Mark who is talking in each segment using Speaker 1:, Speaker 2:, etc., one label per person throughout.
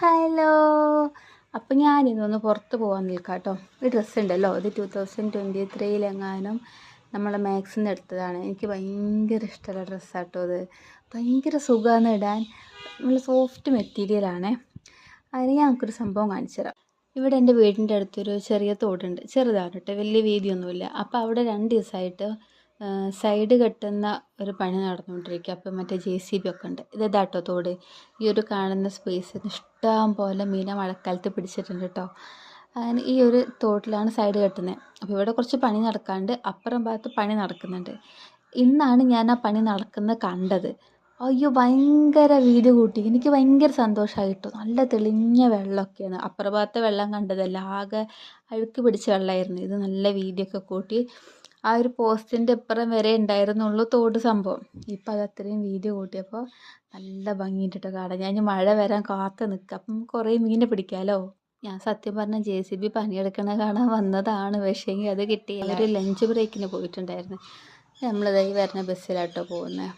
Speaker 1: Hello. അപ്പം ഞാനിതൊന്ന് പുറത്ത് പോകാൻ നിൽക്കാം കേട്ടോ. ഒരു ഡ്രസ്സ് ഉണ്ടല്ലോ, ഇത് 2023 നമ്മളെ മാക്സിൽ നിന്ന് എടുത്തതാണ്. എനിക്ക് ഭയങ്കര ഇഷ്ടമുള്ള ഡ്രസ്സാട്ടോ അത്. ഭയങ്കര സുഖമാണ് ഇടാൻ, നല്ല സോഫ്റ്റ് മെറ്റീരിയലാണേ. അതിന് ഞങ്ങൾക്കൊരു സംഭവം കാണിച്ചു തരാം. ഇവിടെ എൻ്റെ വീടിൻ്റെ അടുത്തൊരു ചെറിയ തോടുണ്ട്, ചെറുതാണ് കേട്ടോ, വലിയ വീതിയൊന്നുമില്ല. അപ്പോൾ അവിടെ 2 ദിവസമായിട്ട് സൈഡ് കെട്ടുന്ന ഒരു പണി നടന്നുകൊണ്ടിരിക്കുക. അപ്പം മറ്റേ JCB ഒക്കെ ഉണ്ട്. ഇതാട്ടോ തോട്. ഈ ഒരു കാണുന്ന സ്പേസ് ഇഷ്ടം പോലെ മീനെ മഴക്കാലത്ത് പിടിച്ചിട്ടുണ്ട് കേട്ടോ. അങ്ങനെ ഈ ഒരു തോട്ടിലാണ് സൈഡ് കെട്ടുന്നത്. അപ്പോൾ ഇവിടെ കുറച്ച് പണി നടക്കാണ്ട് അപ്പുറം ഭാഗത്ത് പണി നടക്കുന്നുണ്ട്. ഇന്നാണ് ഞാൻ ആ പണി നടക്കുന്നത് കണ്ടത്. അയ്യോ, ഭയങ്കര വീതി കൂട്ടി. എനിക്ക് ഭയങ്കര സന്തോഷമായി കേട്ടോ. നല്ല തെളിഞ്ഞ വെള്ളമൊക്കെയാണ്. അപ്പുറം ഭാഗത്തെ വെള്ളം കണ്ടതല്ല, ആകെ അഴുക്ക് പിടിച്ച വെള്ളമായിരുന്നു. ഇത് നല്ല വീതിയൊക്കെ കൂട്ടി. ആ ഒരു പോസ്റ്റിൻ്റെ ഇപ്പുറം വരെ ഉണ്ടായിരുന്നുള്ളൂ തോട് സംഭവം. ഇപ്പം അത് അത്രയും വീതി കൂട്ടിയപ്പോൾ നല്ല ഭംഗിയിട്ടിട്ട് കാണാം. ഞാൻ മഴ വരാൻ കാത്ത് നിൽക്കുക, അപ്പം കുറേ മീനെ പിടിക്കാമല്ലോ. ഞാൻ സത്യം പറഞ്ഞാൽ JCB പണിയെടുക്കണ കാണാൻ വന്നതാണ്. പക്ഷേങ്കിൽ അത് കിട്ടിയില്ല. ഒരു ലഞ്ച് ബ്രേക്കിന് പോയിട്ടുണ്ടായിരുന്നു. നമ്മളിതായി വരുന്ന ബസ്സിലാട്ടോ പോകുന്നത്.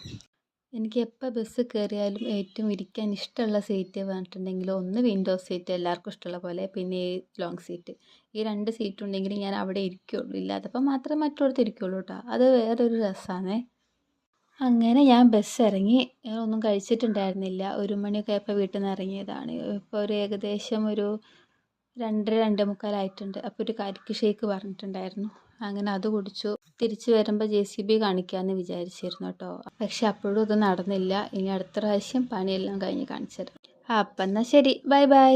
Speaker 1: എനിക്ക് എപ്പോൾ ബസ് കയറിയാലും ഏറ്റവും ഇരിക്കാൻ ഇഷ്ടമുള്ള സീറ്റ് പറഞ്ഞിട്ടുണ്ടെങ്കിൽ ഒന്ന് വിൻഡോ സീറ്റ്, എല്ലാവർക്കും ഇഷ്ടമുള്ള പോലെ, പിന്നെ ലോങ് സീറ്റ്. ഈ 2 സീറ്റ് ഉണ്ടെങ്കിൽ ഞാൻ അവിടെ ഇരിക്കുകയുള്ളൂ. ഇല്ലാത്തപ്പോൾ മാത്രമേ മറ്റോടത്ത് ഇരിക്കുകയുള്ളൂ കേട്ടോ. അത് വേറൊരു രസമാണേ. അങ്ങനെ ഞാൻ ബസ് ഇറങ്ങി. ഒന്നും കഴിച്ചിട്ടുണ്ടായിരുന്നില്ല. 1 മണിയൊക്കെ ആയപ്പോൾ വീട്ടിൽ നിന്ന് ഇറങ്ങിയതാണ്. ഇപ്പോൾ ഒരു ഏകദേശം ഒരു 2:30 2:45 ആയിട്ടുണ്ട്. അപ്പോൾ ഒരു കരിക്ക് ഷേക്ക് പറഞ്ഞിട്ടുണ്ടായിരുന്നു. അങ്ങനെ അത് കുടിച്ചു. തിരിച്ചു വരുമ്പോൾ JCB കാണിക്കാമെന്ന് വിചാരിച്ചിരുന്നു കേട്ടോ. പക്ഷെ അപ്പോഴും ഇത് നടന്നില്ല. ഇനി അടുത്ത പ്രാവശ്യം പണിയെല്ലാം കഴിഞ്ഞ് കാണിച്ചു തരാം. അപ്പം എന്നാൽ ശരി, ബൈ ബൈ.